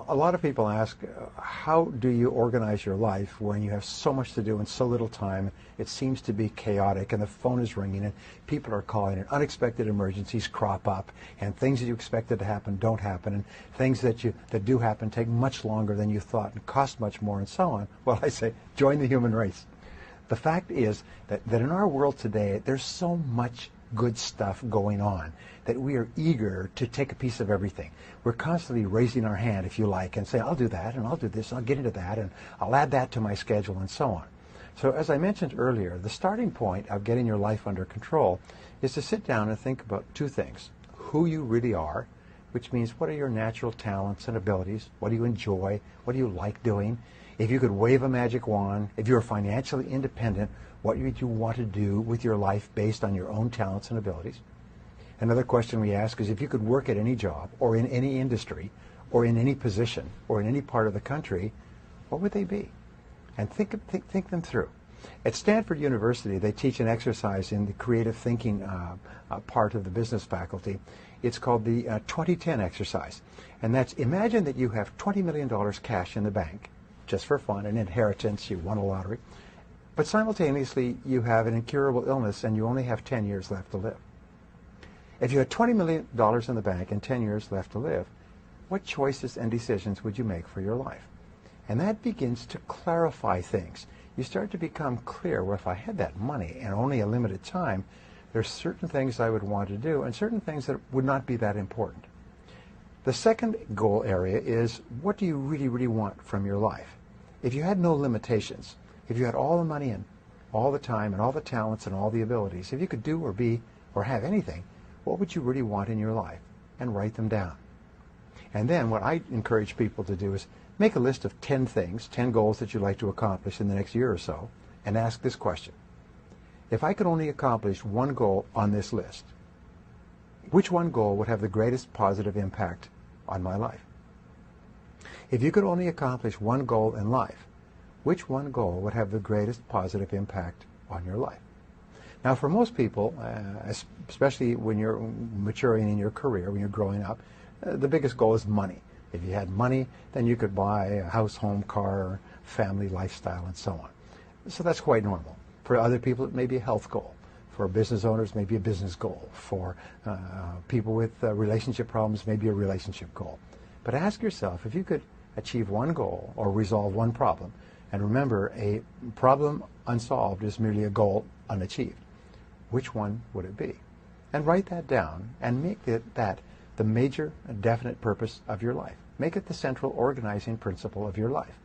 A lot of people ask, how do you organize your life when you have so much to do in so little time? It seems to be chaotic, and the phone is ringing, and people are calling, and unexpected emergencies crop up, and things that you expected to happen don't happen, and things that do happen take much longer than you thought and cost much more, and so on. Well, I say, join the human race. The fact is that in our world today, there's so much good stuff going on that we are eager to take a piece of everything. We're constantly raising our hand, if you like, and say, I'll do that, and I'll do this, and I'll get into that, and I'll add that to my schedule, and so on. So as I mentioned earlier, the starting point of getting your life under control is to sit down and think about two things. Who you really are, which means what are your natural talents and abilities? What do you enjoy? What do you like doing? If you could wave a magic wand, if you're financially independent, what would you want to do with your life based on your own talents and abilities? Another question we ask is, if you could work at any job or in any industry or in any position or in any part of the country, what would they be? And think them through. At Stanford University, they teach an exercise in the creative thinking part of the business faculty. It's called the 2010 exercise. And that's, imagine that you have $20 million cash in the bank, just for fun, an inheritance, you won a lottery. But simultaneously, you have an incurable illness and you only have 10 years left to live. If you had $20 million in the bank and 10 years left to live, what choices and decisions would you make for your life? And that begins to clarify things. You start to become clear, well, if I had that money and only a limited time, there's certain things I would want to do and certain things that would not be that important. The second goal area is, what do you really, really want from your life? If you had no limitations, if you had all the money and all the time and all the talents and all the abilities, if you could do or be or have anything, what would you really want in your life? And write them down. And then what I encourage people to do is make a list of 10 things, 10 goals that you'd like to accomplish in the next year or so, and ask this question. If I could only accomplish one goal on this list, which one goal would have the greatest positive impact on my life? If you could only accomplish one goal in life, which one goal would have the greatest positive impact on your life? Now, for most people, especially when you're maturing in your career, when you're growing up, the biggest goal is money. If you had money, then you could buy a house, home, car, family, lifestyle, and so on. So that's quite normal. For other people, it may be a health goal. For business owners, maybe a business goal. For people with relationship problems, maybe a relationship goal. But ask yourself, if you could achieve one goal or resolve one problem, and remember, a problem unsolved is merely a goal unachieved, which one would it be? And write that down and make that the major definite purpose of your life. Make it the central organizing principle of your life.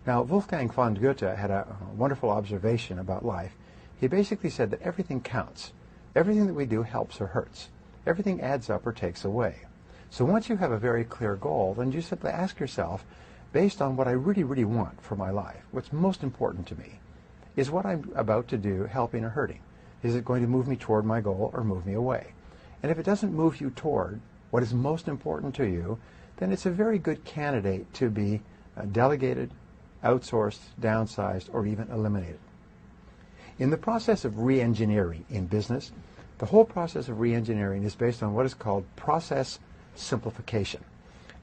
Now, Wolfgang von Goethe had a wonderful observation about life. He basically said that everything counts. Everything that we do helps or hurts. Everything adds up or takes away. So once you have a very clear goal, then you simply ask yourself, based on what I really, really want for my life, what's most important to me, is what I'm about to do helping or hurting? Is it going to move me toward my goal or move me away? And if it doesn't move you toward what is most important to you, then it's a very good candidate to be delegated, outsourced, downsized, or even eliminated. In the process of re-engineering in business, the whole process of re-engineering is based on what is called process simplification.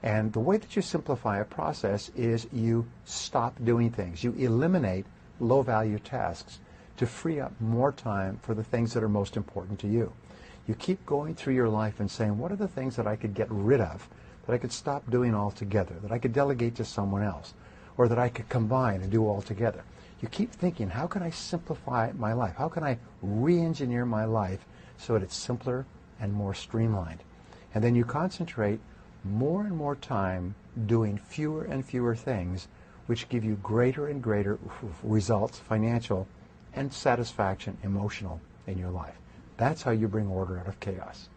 And the way that you simplify a process is you stop doing things. You eliminate low-value tasks to free up more time for the things that are most important to you. You keep going through your life and saying, what are the things that I could get rid of, that I could stop doing altogether, that I could delegate to someone else, or that I could combine and do all together? You keep thinking, how can I simplify my life? How can I re-engineer my life so that it's simpler and more streamlined? And then you concentrate more and more time doing fewer and fewer things, which give you greater and greater results, financial and satisfaction, emotional, in your life. That's how you bring order out of chaos.